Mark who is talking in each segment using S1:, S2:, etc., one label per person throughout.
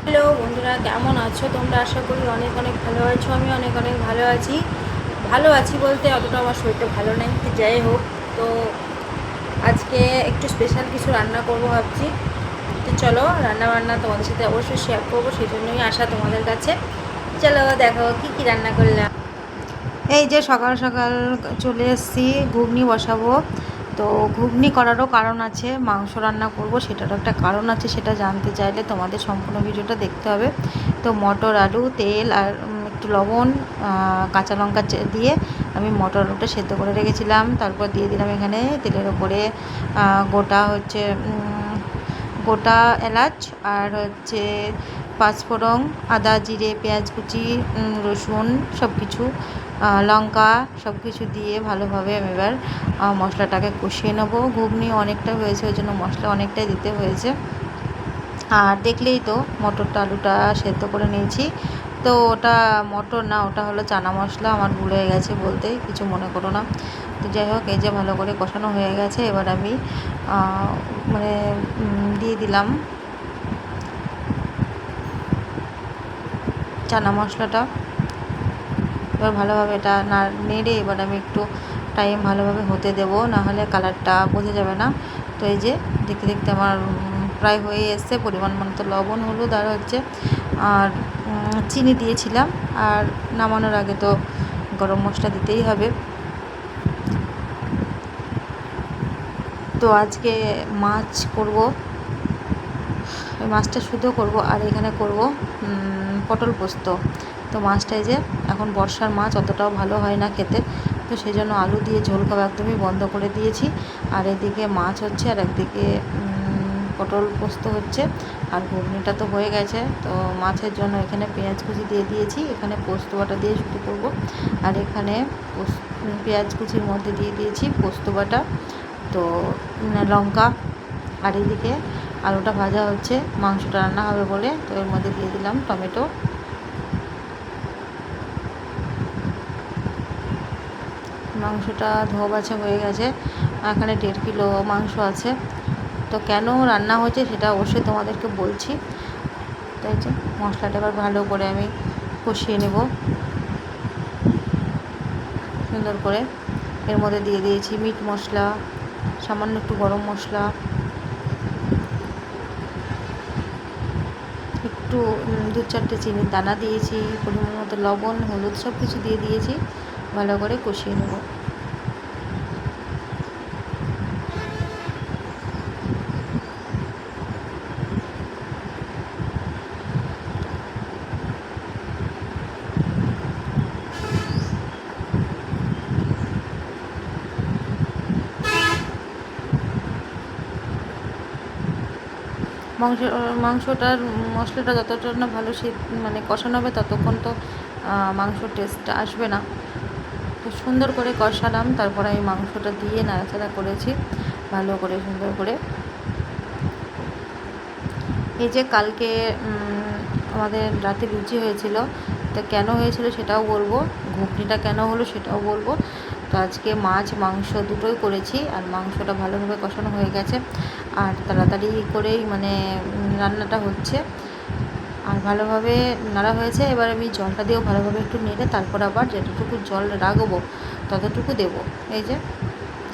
S1: Hello বন্ধুরা, কেমন আছো তোমরা? আশা করি অনেক অনেক ভালো আছো। আমি অনেক অনেক ভালো আছি। ভালো আছি বলতে অতটা আমার শরীরটা ভালো নেই, যাই হোক। তো আজকে একটু স্পেশাল কিছু রান্না করব ভাবছি। তো চলো, রান্না বান্না তোমাদের সাথে অবশ্যই শেয়ার করবো, সেই জন্যই আসা তোমাদের কাছে। চলো দেখো কি কি রান্না করলাম। এই যে সকাল সকাল চলে এসেছি, ঘুগনি বসাবো। তো ঘুগনি করারও কারণ আছে, মাংস রান্না করব সেটারও একটা কারণ আছে। সেটা জানতে চাইলে তোমাদের সম্পূর্ণ ভিডিওটা দেখতে হবে। তো মটর, আলু, তেল আর একটু লবণ, কাঁচা লঙ্কা দিয়ে আমি মটর আলুটা সেদ্ধ করে রেখেছিলাম। তারপর দিয়ে দিলাম এখানে তেলের ওপরে গোটা গোটা এলাচ, আর পাঁচফোড়ন, আদা, জিরে, পেঁয়াজ কুচি, রসুন, সব কিছু, লঙ্কা, সব কিছু দিয়ে ভালোভাবে আমি এবার মশলাটাকে কষিয়ে নেবো। ঘুগনি অনেকটা হয়েছে, ওই জন্য মশলা অনেকটাই দিতে হয়েছে। আর দেখলেই তো মটরটা আলুটা সেদ্ধ করে নিয়েছি। তো ওটা মটর না, ওটা হলো চানা মশলা, আমার ভুল হয়ে গেছে বলতে, কিছু মনে করো না। তো যাই হোক, এই যে ভালো করে কষানো হয়ে গেছে। এবার আমি মানে দিয়ে দিলাম চানা মশলাটা। এবার ভালোভাবে এটা নেড়ে এবার আমি একটু টাইম ভালোভাবে হতে দেবো, নাহলে কালারটা বোঝা যাবে না। তো এই যে দেখতে দেখতে আমার প্রায় হয়ে এসছে। পরিমাণ মতো লবণ, হলুদ আর আর চিনি দিয়েছিলাম। আর নামানোর আগে তো গরম মশলা দিতেই হবে। তো আজকে মাছ করব, ওই মাছটা শুধু করব। আর এখানে করব পটল পোস্ত। তো মাছটা এই যে এখন বর্ষার মাছ অতটাও ভালো হয় না খেতে, তো সেই জন্য আলু দিয়ে ঝোল খাওয়া একদমই বন্ধ করে দিয়েছি। আর এদিকে মাছ হচ্ছে, আর একদিকে পটল পোস্ত হচ্ছে। আর ঘুগনিটা তো হয়ে গেছে। তো মাছের জন্য এখানে পেঁয়াজ কুচি দিয়ে দিয়েছি, এখানে পোস্ত বাটা দিয়ে শুরু করব। আর এখানে পেঁয়াজ কুচির মধ্যে দিয়ে দিয়েছি পোস্ত বাটা, তো লঙ্কা। আর এদিকে আলুটা ভাজা হচ্ছে, মাংসটা রান্না হবে বলে। তো এর মধ্যে দিয়ে দিলাম টমেটো। মাংসটা ধোয়া বাছা হয়ে গেছে। এখানে 1.5 কিলো মাংস আছে। তো কেন রান্না হয়েছে সেটা অবশ্যই তোমাদেরকে বলছি। তাই যে মশলাটা এবার ভালো করে আমি কষিয়ে নেব সুন্দর করে। এর মধ্যে দিয়ে দিয়েছি মিট মশলা, সামান্য একটু গরম মশলা, একটু 2-4টে চিনির দানা দিয়েছি, পরিমাণ মতো লবণ, হলুদ, সব কিছু দিয়ে দিয়েছি। ভালো করে কষিয়ে নেব। মাংসটার মশলাটা যতটা না ভালো মানে কষানো হবে, ততক্ষণ তো মাংসর টেস্টটা আসবে না। তো সুন্দর করে কষালাম, তারপর আমি মাংসটা দিয়ে নাড়াচাড়া করেছি ভালো করে, সুন্দর করে। এই যে কালকে আমাদের রাতে লুচি হয়েছিল, তা কেন হয়েছিল সেটাও বলবো, ঘুগনিটা কেন হলো সেটাও বলবো। তো আজকে মাছ মাংস দুটোই করেছি, আর মাংসটা ভালোভাবে কষানো হয়ে গেছে। আর তাড়াতাড়ি করেই মানে রান্নাটা হচ্ছে, আর ভালোভাবে নাড়া হয়েছে। এবার আমি জলটা দিয়েও ভালোভাবে একটু নেড়ে তারপর আবার যতটুকু জল রাখবো ততটুকু দেবো। এই যে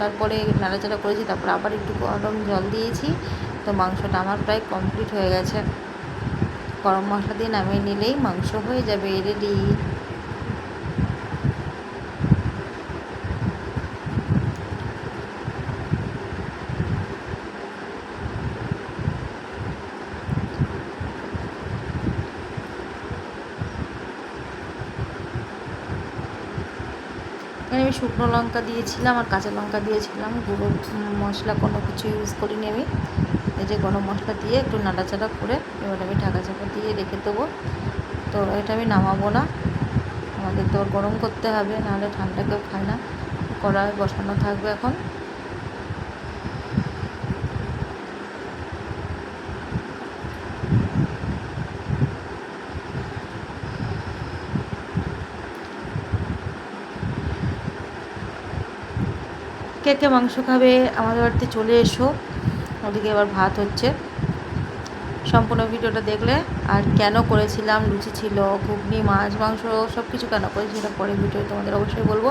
S1: তারপরে নাড়াচাড়া করেছি, তারপর আবার একটু গরম জল দিয়েছি। তো মাংসটা আমার প্রায় কমপ্লিট হয়ে গেছে। গরম মশলা দিয়ে নামিয়ে নিলেই মাংস হয়ে যাবে রেডি। এখানে আমি শুকনো লঙ্কা দিয়েছিলাম আর কাঁচা লঙ্কা দিয়েছিলাম, গুঁড়ো মশলা কোনো কিছু ইউজ করিনি আমি। এই যে গরম মশলা দিয়ে একটু নাড়াচাড়া করে এবার আমি ঢাকা চাপা দিয়ে রেখে দেবো। তো এটা আমি নামাবো না, আমাদের তো গরম করতে হবে, নাহলে ঠান্ডা কেউ খায় না। কড়াই বসানো থাকবে এখন। কে কে মাংস খাবে আমাদের বাড়িতে চলে এসো। ওদিকে এবার ভাত হচ্ছে, সম্পূর্ণ ভিডিওটা দেখলে। আর কেন করেছিলাম, লুচি ছিল, ঘুগনি, মাছ, মাংস, সব কিছু কেন করেছি সেটা পরে ভিডিও তোমাদের অবশ্যই বলবো,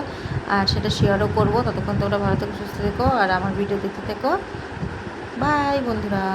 S1: আর সেটা শেয়ারও করবো। ততক্ষণ তোমরা ভালো থেকো, সুস্থ থেকো, আর আমার ভিডিও দেখতে থেকো। বাই বন্ধুরা।